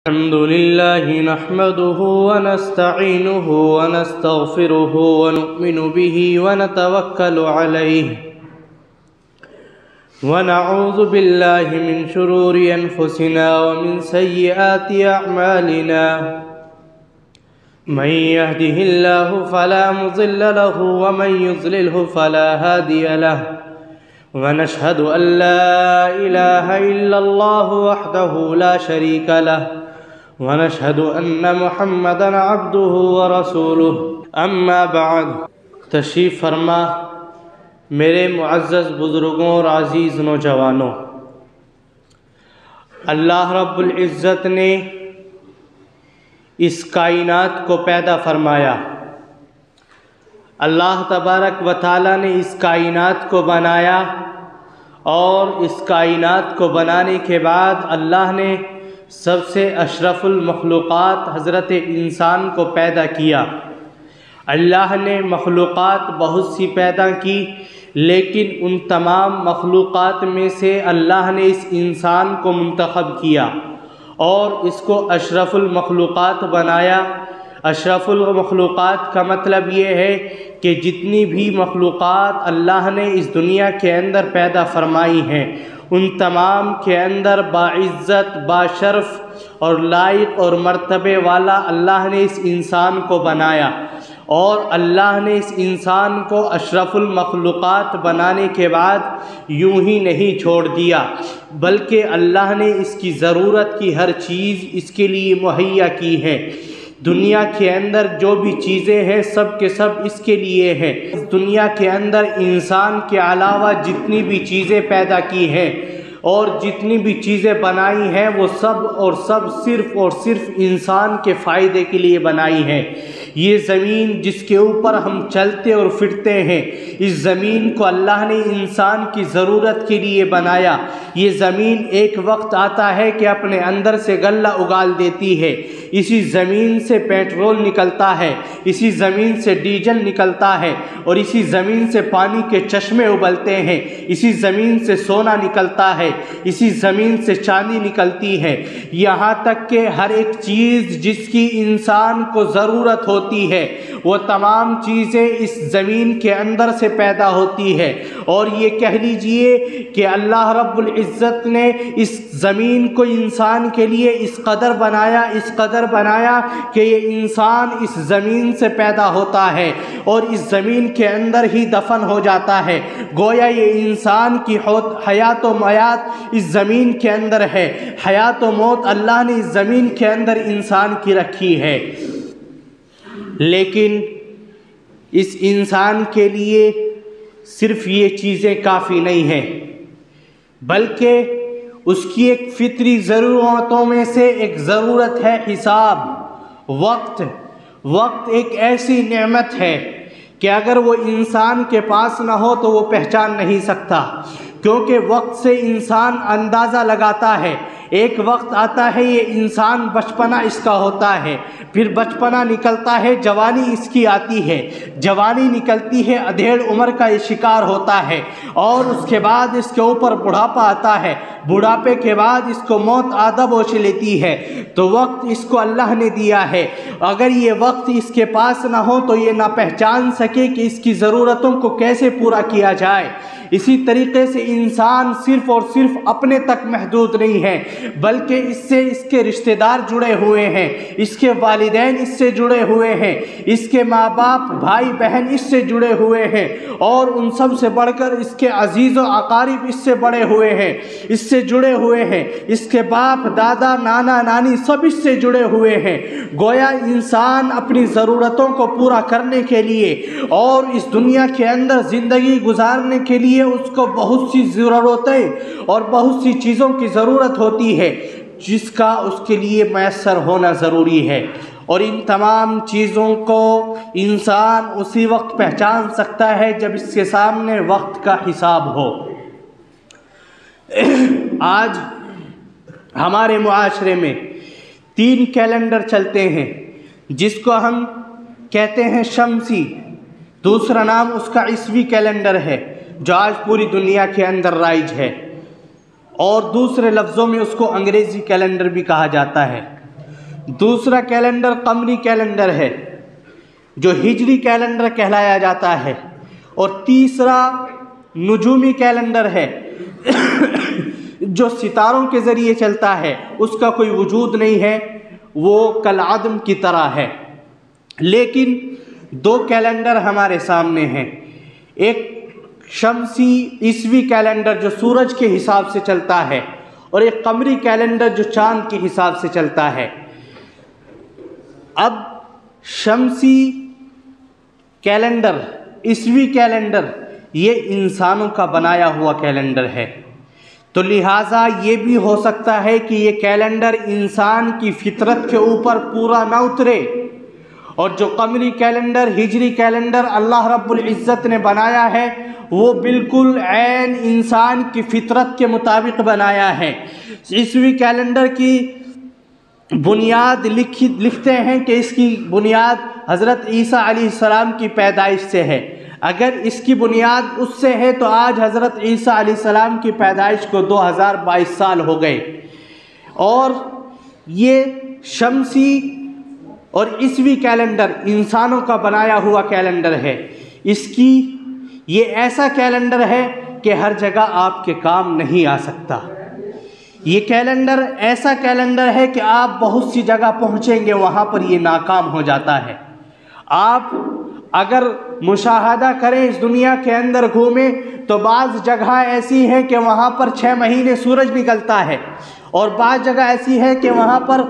الحمد لله نحمده ونستعينه ونستغفره ونؤمن به ونتوكل عليه ونعوذ بالله من شرور أنفسنا ومن سيئات أعمالنا من يهده الله فلا مضل له ومن يضلله فلا هادي له ونشهد أن لا إله إلا الله وحده لا شريك له ونشهد أن محمدًا عبده ورسوله اما بعد۔ تشریف فرما میرے معزز بزرگوں اور عزیز نوجوانوں، اللہ رب العزت نے اس کائنات کو پیدا فرمایا۔ اللہ تبارک و تعالیٰ نے اس کائنات کو بنایا اور اس کائنات کو بنانے کے بعد اللہ نے سب سے اشرف المخلوقات حضرت انسان کو پیدا کیا۔ اللہ نے مخلوقات بہت سی پیدا کی، لیکن ان تمام مخلوقات میں سے اللہ نے اس انسان کو منتخب کیا اور اس کو اشرف المخلوقات بنایا۔ اشرف المخلوقات کا مطلب یہ ہے کہ جتنی بھی مخلوقات اللہ نے اس دنیا کے اندر پیدا فرمائی ہیں، ان تمام کے اندر باعزت، باشرف اور لائق اور مرتبے والا اللہ نے اس انسان کو بنایا۔ اور اللہ نے اس انسان کو اشرف المخلوقات بنانے کے بعد یوں ہی نہیں چھوڑ دیا، بلکہ اللہ نے اس کی ضرورت کی ہر چیز اس کے لیے مہیا کی ہے۔ دنیا کے اندر جو بھی چیزیں ہیں سب کے سب اس کے لیے ہیں۔ اس دنیا کے اندر انسان کے علاوہ جتنی بھی چیزیں پیدا کی ہیں اور جتنی بھی چیزیں بنائی ہیں وہ سب صرف اور صرف انسان کے فائدے کے لیے بنائی ہیں۔ یہ زمین جس کے اوپر ہم چلتے اور پھرتے ہیں، اس زمین کو اللہ نے انسان کی ضرورت کے لیے بنایا۔ یہ زمین ایک وقت آتا ہے کہ اپنے اندر سے غلہ اگال دیتی ہے۔ اسی زمین سے پیٹرول نکلتا ہے، اسی زمین سے ڈیزل نکلتا ہے، اور اسی زمین سے پانی کے چشمے ابلتے ہیں، اسی زمین سے سونا نکلتا ہے، اسی زمین سے چاندی نکلتی ہے، یہاں تک کہ ہر ایک چیز جس کی انسان کو ضرورت ہوتی ہے وہ تمام چیزیں اس زمین کے اندر سے پیدا ہوتی ہے۔ اور یہ کہہ لیجئے کہ اللہ رب العزت نے اس زمین کو انسان کے لیے اس قدر بنایا کہ یہ انسان اس زمین سے پیدا ہوتا ہے اور اس زمین کے اندر ہی دفن ہو جاتا ہے۔ گویا یہ انسان کی حیات و میات اس زمین کے اندر ہے۔ حیات و موت اللہ نے اس زمین کے اندر انسان کی رکھی ہے، لیکن اس انسان کے لیے صرف یہ چیزیں کافی نہیں ہیں، بلکہ اس کی ایک فطری ضرورتوں میں سے ایک ضرورت ہے حساب۔ وقت ایک ایسی نعمت ہے کہ اگر وہ انسان کے پاس نہ ہو تو وہ پہچان نہیں سکتا، کیونکہ وقت سے انسان اندازہ لگاتا ہے۔ ایک وقت آتا ہے یہ انسان بچپنا اس کا ہوتا ہے، پھر بچپنا نکلتا ہے، جوانی اس کی آتی ہے، جوانی نکلتی ہے، ادھیڑ عمر کا یہ شکار ہوتا ہے، اور اس کے بعد اس کے اوپر بڑھاپا آتا ہے، بڑھاپے کے بعد اس کو موت آدھا بوچھ لیتی ہے۔ تو وقت اس کو اللہ نے دیا ہے، اگر یہ وقت اس کے پاس نہ ہو تو یہ نہ پہچان سکے کہ اس کی ضرورتوں کو کیسے پورا کیا جائے۔ اسی طریقے سے انسان صرف اور صرف اپنے تک محدود نہیں ہے، بلکہ اس سے اس کے رشتہ دار جڑے ہوئے ہیں، اس کے والدین اس سے جڑے ہوئے ہیں، اس کے ماں باپ بھائی بہن اس سے جڑے ہوئے ہیں، اور ان سب سے بڑھ کر اس کے عزیز و اقارب اس سے بڑے ہوئے ہیں، اس سے جڑے ہوئے ہیں، اس کے باپ دادا نانا نانی سب اس سے جڑے ہوئے ہیں۔ گویا انسان اپنی ضرورتوں کو پورا کرنے کے لیے اور اس دنیا کے اندر زندگی گزارنے کے لیے اس کو بہت سی ضرورتیں اور بہت سی چیزوں کی ضرورت ہوتی ہے جس کا اس کے لیے میسر ہونا ضروری ہے، اور ان تمام چیزوں کو انسان اسی وقت پہچان سکتا ہے جب اس کے سامنے وقت کا حساب ہو۔ آج ہمارے معاشرے میں 3 کیلنڈر چلتے ہیں، جس کو ہم کہتے ہیں شمسی، دوسرا نام اس کا عیسوی کیلنڈر ہے جو آج پوری دنیا کے اندر رائج ہے، اور دوسرے لفظوں میں اس کو انگریزی کیلنڈر بھی کہا جاتا ہے۔ دوسرا کیلنڈر قمری کیلنڈر ہے جو ہجری کیلنڈر کہلایا جاتا ہے، اور تیسرا نجومی کیلنڈر ہے جو ستاروں کے ذریعے چلتا ہے، اس کا کوئی وجود نہیں ہے، وہ کالعدم کی طرح ہے۔ لیکن دو کیلنڈر ہمارے سامنے ہیں، ایک شمسی عیسوی کیلنڈر جو سورج کے حساب سے چلتا ہے، اور ایک قمری کیلنڈر جو چاند کے حساب سے چلتا ہے۔ اب شمسی کیلنڈر، عیسوی کیلنڈر، یہ انسانوں کا بنایا ہوا کیلنڈر ہے، تو لہٰذا یہ بھی ہو سکتا ہے کہ یہ کیلنڈر انسان کی فطرت کے اوپر پورا نہ اترے، اور جو قمری کیلنڈر، ہجری کیلنڈر اللہ رب العزت نے بنایا ہے وہ بالکل عین انسان کی فطرت کے مطابق بنایا ہے۔ عیسوی کیلنڈر کی بنیاد لکھتے ہیں کہ اس کی بنیاد حضرت عیسیٰ علیہ السلام کی پیدائش سے ہے۔ اگر اس کی بنیاد اس سے ہے تو آج حضرت عیسیٰ علیہ السلام کی پیدائش کو 2022 سال ہو گئے، اور یہ شمسی اور عیسوی کیلنڈر انسانوں کا بنایا ہوا کیلنڈر ہے۔ اس کی یہ ایسا کیلنڈر ہے کہ ہر جگہ آپ کے کام نہیں آ سکتا۔ یہ کیلنڈر ایسا کیلنڈر ہے کہ آپ بہت سی جگہ پہنچیں گے وہاں پر یہ ناکام ہو جاتا ہے۔ آپ اگر مشاہدہ کریں، اس دنیا کے اندر گھومیں، تو بعض جگہ ایسی ہیں کہ وہاں پر 6 مہینے سورج نکلتا ہے، اور بعض جگہ ایسی ہے کہ وہاں پر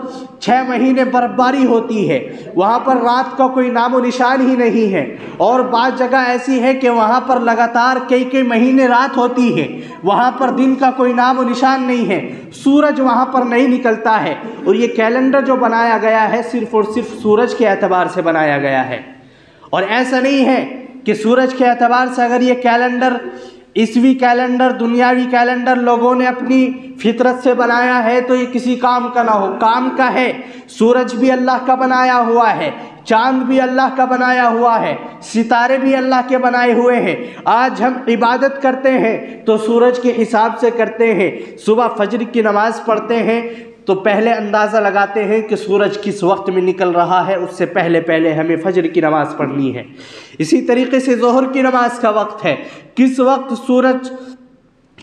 6 مہینے برف باری ہوتی ہے، وہاں پر رات کا کوئی نام و نشان ہی نہیں ہے، اور بعض جگہ ایسی ہے کہ وہاں پر لگاتار کئی مہینے رات ہوتی ہے، وہاں پر دن کا کوئی نام و نشان نہیں ہے، سورج وہاں پر نہیں نکلتا ہے۔ اور یہ کیلنڈر جو بنایا گیا ہے صرف اور صرف سورج کے اعتبار سے بنایا گیا ہے، اور ایسا نہیں ہے کہ سورج کے اعتبار سے اگر یہ کیلنڈر، عیسوی کیلنڈر، دنیاوی کیلنڈر لوگوں نے اپنی فطرت سے بنایا ہے تو یہ کسی کام کا نہ ہو، کام کا ہے۔ سورج بھی اللہ کا بنایا ہوا ہے، چاند بھی اللہ کا بنایا ہوا ہے، ستارے بھی اللہ کے بنائے ہوئے ہیں۔ آج ہم عبادت کرتے ہیں تو سورج کے حساب سے کرتے ہیں، صبح فجر کی نماز پڑھتے ہیں تو پہلے اندازہ لگاتے ہیں کہ سورج کس وقت میں نکل رہا ہے، اس سے پہلے ہمیں فجر کی نماز پڑھنی ہے۔ اسی طریقے سے ظہر کی نماز کا وقت ہے، کس وقت سورج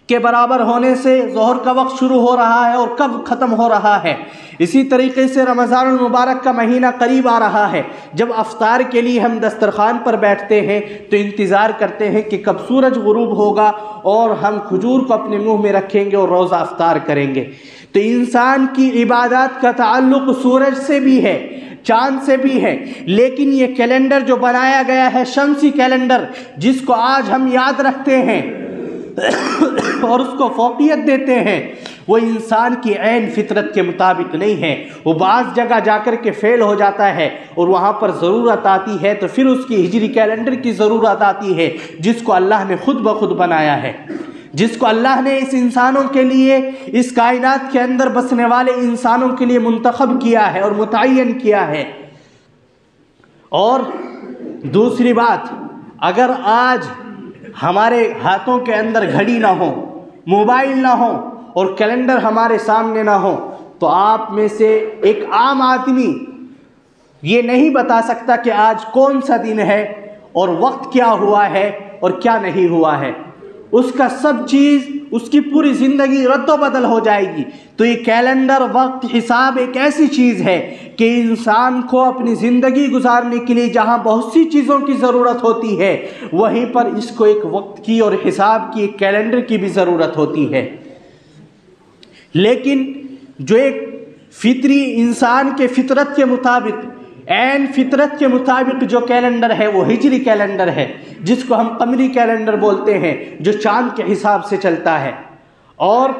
کے برابر ہونے سے ظہر کا وقت شروع ہو رہا ہے اور کب ختم ہو رہا ہے۔ اسی طریقے سے رمضان المبارک کا مہینہ قریب آ رہا ہے، جب افطار کے لیے ہم دسترخوان پر بیٹھتے ہیں تو انتظار کرتے ہیں کہ کب سورج غروب ہوگا اور ہم کھجور کو اپنے منہ میں رکھیں گے اور روزہ افطار کریں گے۔ تو انسان کی عبادات کا تعلق سورج سے بھی ہے، چاند سے بھی ہے، لیکن یہ کیلنڈر جو بنایا گیا ہے شمسی کیلنڈر، جس کو آج ہم یاد رکھتے ہیں اور اس کو فوقیت دیتے ہیں، وہ انسان کی عین فطرت کے مطابق نہیں ہے۔ وہ بعض جگہ جا کر کے فیل ہو جاتا ہے اور وہاں پر ضرورت آتی ہے تو پھر اس کی ہجری کیلنڈر کی ضرورت آتی ہے، جس کو اللہ نے خود بخود بنایا ہے، جس کو اللہ نے اس انسانوں کے لیے، اس کائنات کے اندر بسنے والے انسانوں کے لیے منتخب کیا ہے اور متعین کیا ہے۔ اور دوسری بات، اگر آج ہمارے ہاتھوں کے اندر گھڑی نہ ہو، موبائل نہ ہو اور کیلنڈر ہمارے سامنے نہ ہو، تو آپ میں سے ایک عام آدمی یہ نہیں بتا سکتا کہ آج کون سا دن ہے اور وقت کیا ہوا ہے اور کیا نہیں ہوا ہے۔ اس کا سب چیز، اس کی پوری زندگی رد و بدل ہو جائے گی۔ تو یہ کیلنڈر، وقت، حساب ایک ایسی چیز ہے کہ انسان کو اپنی زندگی گزارنے کے لیے جہاں بہت سی چیزوں کی ضرورت ہوتی ہے، وہیں پر اس کو ایک وقت کی اور حساب کی، ایک کیلنڈر کی بھی ضرورت ہوتی ہے۔ لیکن جو ایک فطری انسان کے فطرت کے مطابق، عین فطرت کے مطابق جو کیلنڈر ہے وہ ہجری کیلنڈر ہے، جس کو ہم قمری کیلنڈر بولتے ہیں، جو چاند کے حساب سے چلتا ہے۔ اور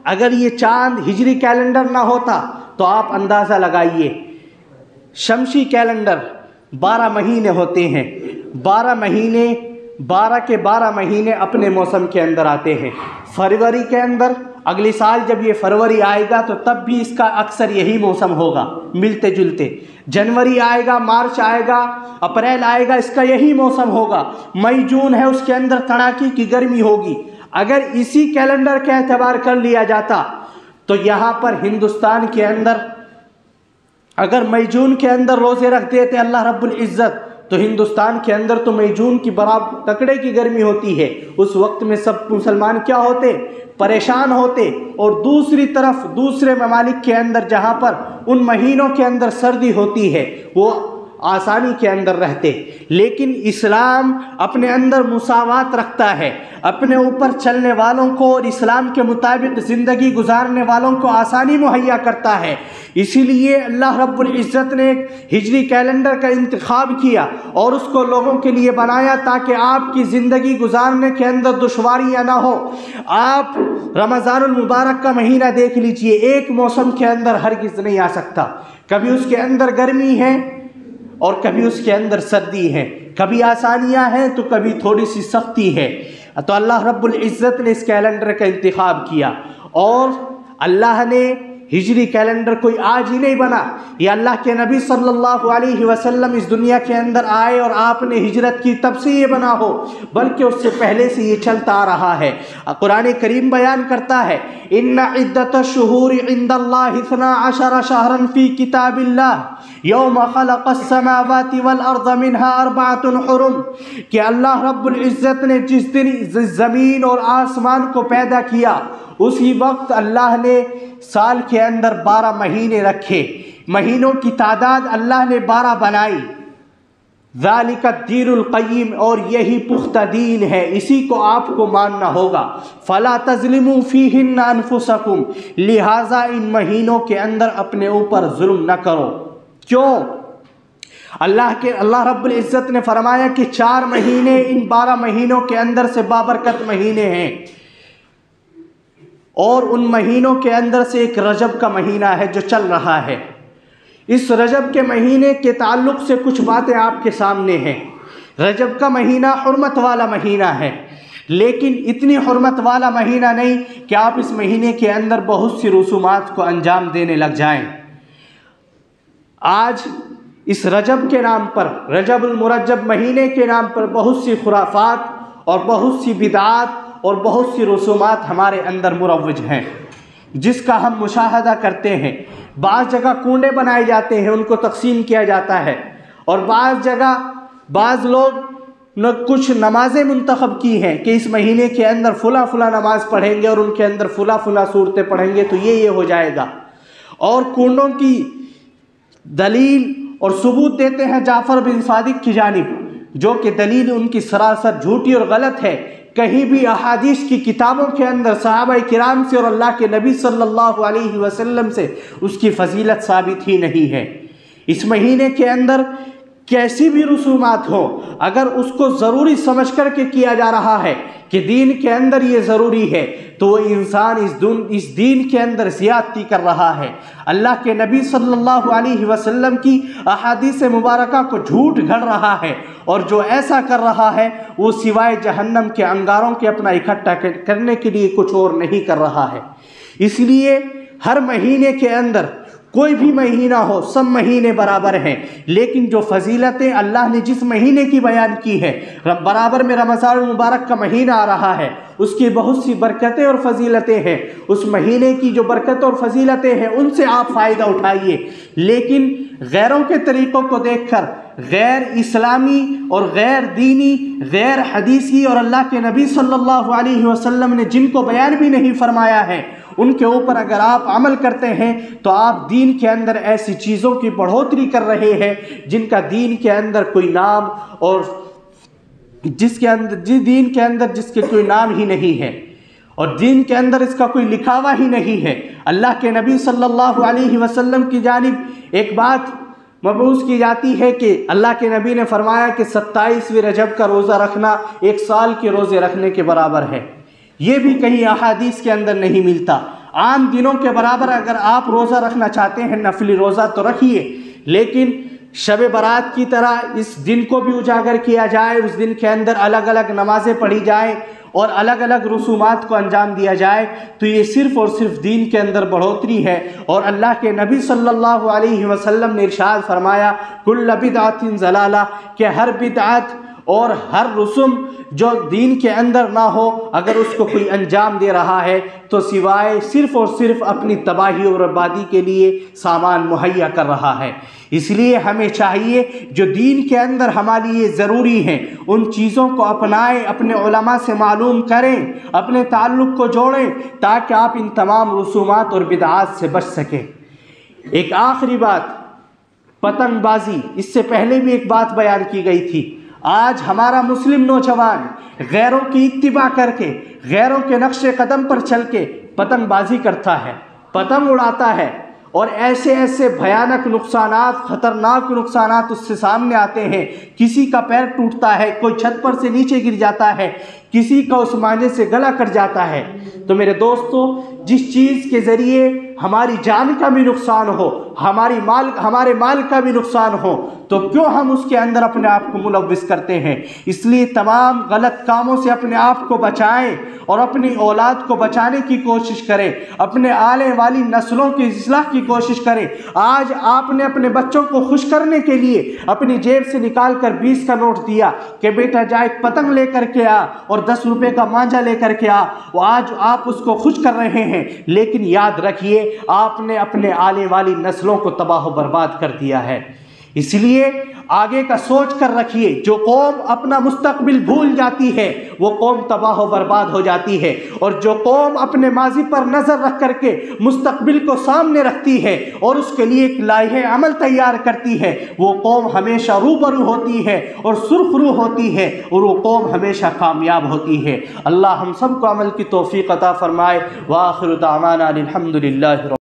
اگر یہ چاند ہجری کیلنڈر نہ ہوتا تو آپ اندازہ لگائیے، شمسی کیلنڈر 12 مہینے ہوتے ہیں، 12 مہینے، 12 کے 12 مہینے اپنے موسم کے اندر آتے ہیں۔ فروری کے اندر، اگلی سال جب یہ فروری آئے گا تو تب بھی اس کا اکثر یہی موسم ہوگا، ملتے جلتے۔ جنوری آئے گا، مارچ آئے گا، اپریل آئے گا، اس کا یہی موسم ہوگا۔ مئی جون ہے، اس کے اندر کڑاکی کی گرمی ہوگی۔ اگر اسی کیلنڈر کے اعتبار کر لیا جاتا تو یہاں پر ہندوستان کے اندر اگر مئی جون کے اندر روزے رکھتے تھے اللہ رب العزت تو ہندوستان کے اندر تو مئی جون کی برابر تکڑے کی گرمی ہوتی ہے، اس وقت میں سب مسلمان کیا ہوتے؟ پریشان ہوتے، اور دوسری طرف دوسرے ممالک کے اندر جہاں پر ان مہینوں کے اندر سردی ہوتی ہے وہ آسانی کے اندر رہتے۔ لیکن اسلام اپنے اندر مساوات رکھتا ہے، اپنے اوپر چلنے والوں کو اور اسلام کے مطابق زندگی گزارنے والوں کو آسانی مہیا کرتا ہے۔ اسی لیے اللہ رب العزت نے ایک ہجری کیلنڈر کا انتخاب کیا اور اس کو لوگوں کے لیے بنایا تاکہ آپ کی زندگی گزارنے کے اندر دشواریاں نہ ہو۔ آپ رمضان المبارک کا مہینہ دیکھ لیجئے، ایک موسم کے اندر ہرگز نہیں آ سکتا، کبھی اس کے اندر گرمی ہے اور کبھی اس کے اندر سردی ہے، کبھی آسانیاں ہیں تو کبھی تھوڑی سی سختی ہے۔ تو اللہ رب العزت نے اس کیلنڈر کا انتخاب کیا، اور اللہ نے ہجری کیلنڈر کوئی آج ہی نہیں بنا، یہ اللہ کے نبی صلی اللہ علیہ وسلم اس دنیا کے اندر آئے اور آپ نے ہجرت کی تب سے یہ بنا ہو، بلکہ اس سے پہلے سے یہ چلتا آ رہا ہے۔ قرآن کریم بیان کرتا ہے ان عدۃ الشہور عند اللہ 12 شہرا فی کتاب اللہ یوم خلق السماوات والارض منها 4 حرم، کہ اللہ رب العزت نے جس دن زمین اور آسمان کو پیدا کیا اسی وقت اللہ نے سال کے اندر 12 مہینے رکھے، مہینوں کی تعداد اللہ نے 12 بنائی۔ ذالک الدین القیم، اور یہی پختہ دین ہے، اسی کو آپ کو ماننا ہوگا۔ فلا تظلموا فیہن انفسکم، لہٰذا ان مہینوں کے اندر اپنے اوپر ظلم نہ کرو۔ کیوں؟ اللہ رب العزت نے فرمایا کہ 4 مہینے ان 12 مہینوں کے اندر سے بابرکت مہینے ہیں، اور ان مہینوں کے اندر سے ایک رجب کا مہینہ ہے جو چل رہا ہے۔ اس رجب کے مہینے کے تعلق سے کچھ باتیں آپ کے سامنے ہیں۔ رجب کا مہینہ حرمت والا مہینہ ہے، لیکن اتنی حرمت والا مہینہ نہیں کہ آپ اس مہینے کے اندر بہت سی رسومات کو انجام دینے لگ جائیں۔ آج اس رجب کے نام پر، رجب المرجب مہینے کے نام پر بہت سی خرافات اور بہت سی بدعات اور بہت سی رسومات ہمارے اندر مروج ہیں، جس کا ہم مشاہدہ کرتے ہیں۔ بعض جگہ کنڈے بنائے جاتے ہیں، ان کو تقسیم کیا جاتا ہے، اور بعض جگہ بعض لوگ نے کچھ نمازیں منتخب کی ہیں کہ اس مہینے کے اندر فلاں فلاں نماز پڑھیں گے اور ان کے اندر فلاں فلاں صورتیں پڑھیں گے تو یہ ہو جائے گا، اور کنڈوں کی دلیل اور ثبوت دیتے ہیں جعفر بن صادق کی جانب، جو کہ دلیل ان کی سراسر جھوٹی اور غلط ہے۔ کہیں بھی احادیث کی کتابوں کے اندر صحابہ کرام سے اور اللہ کے نبی صلی اللہ علیہ وسلم سے اس کی فضیلت ثابت ہی نہیں ہے۔ اس مہینے کے اندر کیسی بھی رسومات ہو، اگر اس کو ضروری سمجھ کر کے کیا جا رہا ہے کہ دین کے اندر یہ ضروری ہے تو وہ انسان اس دین کے اندر زیادتی کر رہا ہے، اللہ کے نبی صلی اللہ علیہ وسلم کی احادیث مبارکہ کو جھوٹ گھڑ رہا ہے، اور جو ایسا کر رہا ہے وہ سوائے جہنم کے انگاروں کے اپنا اکٹھا کرنے کے لیے کچھ اور نہیں کر رہا ہے۔ اس لیے ہر مہینے کے اندر کوئی بھی مہینہ ہو، سب مہینے برابر ہیں، لیکن جو فضیلتیں اللہ نے جس مہینے کی بیان کی ہے، برابر میں رمضان المبارک کا مہینہ آ رہا ہے، اس کی بہت سی برکتیں اور فضیلتیں ہیں۔ اس مہینے کی جو برکتیں اور فضیلتیں ہیں ان سے آپ فائدہ اٹھائیے، لیکن غیروں کے طریقوں کو دیکھ کر، غیر اسلامی اور غیر دینی، غیر حدیثی اور اللہ کے نبی صلی اللہ علیہ وسلم نے جن کو بیان بھی نہیں فرمایا ہے ان کے اوپر اگر آپ عمل کرتے ہیں تو آپ دین کے اندر ایسی چیزوں کی بڑھوتری کر رہے ہیں جن کا دین کے اندر کوئی نام، اور جس دین کے اندر جس کے کوئی نام ہی نہیں ہے، اور دین کے اندر اس کا کوئی لکھاوا ہی نہیں ہے۔ اللہ کے نبی صلی اللہ علیہ وسلم کی جانب ایک بات مبعوث کی جاتی ہے کہ اللہ کے نبی نے فرمایا کہ 27ویں رجب کا روزہ رکھنا 1 سال کے روزے رکھنے کے برابر ہے۔ یہ بھی کہیں احادیث کے اندر نہیں ملتا۔ عام دنوں کے برابر اگر آپ روزہ رکھنا چاہتے ہیں، نفلی روزہ تو رکھیے، لیکن شب برات کی طرح اس دن کو بھی اجاگر کیا جائے، اس دن کے اندر الگ الگ نمازیں پڑھی جائیں اور الگ الگ رسومات کو انجام دیا جائے تو یہ صرف اور صرف دین کے اندر بڑھوتری ہے۔ اور اللہ کے نبی صلی اللہ علیہ وسلم نے ارشاد فرمایا کل بدعت ضلالہ، کہ ہر بدعت اور ہر رسم جو دین کے اندر نہ ہو، اگر اس کو کوئی انجام دے رہا ہے تو سوائے صرف اور صرف اپنی تباہی اور بربادی کے لیے سامان مہیا کر رہا ہے۔ اس لیے ہمیں چاہیے جو دین کے اندر ہمارے لیے ضروری ہیں ان چیزوں کو اپنائیں، اپنے علماء سے معلوم کریں، اپنے تعلق کو جوڑیں تاکہ آپ ان تمام رسومات اور بدعات سے بچ سکیں۔ ایک آخری بات، پتنگ بازی، اس سے پہلے بھی ایک بات بیان کی گئی تھی۔ آج ہمارا مسلم نوجوان غیروں کی اتباع کر کے، غیروں کے نقش قدم پر چل کے پتنگ بازی کرتا ہے، پتنگ اڑاتا ہے، اور ایسے ایسے بھیانک نقصانات، خطرناک نقصانات اس سے سامنے آتے ہیں۔ کسی کا پیر ٹوٹتا ہے، کوئی چھت پر سے نیچے گر جاتا ہے، کسی کا اس معنی سے گلا کٹ جاتا ہے۔ تو میرے دوستو، جس چیز کے ذریعے ہماری جان کا بھی نقصان ہو، ہمارے مال کا بھی نقصان ہو، تو کیوں ہم اس کے اندر اپنے آپ کو ملوث کرتے ہیں؟ اس لیے تمام غلط کاموں سے اپنے آپ کو بچائیں اور اپنی اولاد کو بچانے کی کوشش کریں، اپنے آنے والی نسلوں کی اصلاح کی کوشش کریں۔ آج آپ نے اپنے بچوں کو خوش کرنے کے لیے اپنی جیب سے نکال کر 20 کا نوٹ دیا کہ بیٹا جا ایک پتنگ لے کر کے آ اور 10 روپے کا مانجا لے کر کے آ، وہ آج آپ اس کو خوش کر رہے ہیں، لیکن یاد رکھیے آپ نے اپنے آنے والی نسلوں کو تباہ و برباد کر دیا ہے۔ اس لیے آگے کا سوچ کر رکھیے، جو قوم اپنا مستقبل بھول جاتی ہے وہ قوم تباہ و برباد ہو جاتی ہے، اور جو قوم اپنے ماضی پر نظر رکھ کر کے مستقبل کو سامنے رکھتی ہے اور اس کے لیے ایک لائحہ عمل تیار کرتی ہے، وہ قوم ہمیشہ روبرو ہوتی ہے اور سرخ رو ہوتی ہے، اور وہ قوم ہمیشہ کامیاب ہوتی ہے۔ اللہ ہم سب کو عمل کی توفیق عطا فرمائے۔ وآخر دعوانا الحمد للہ۔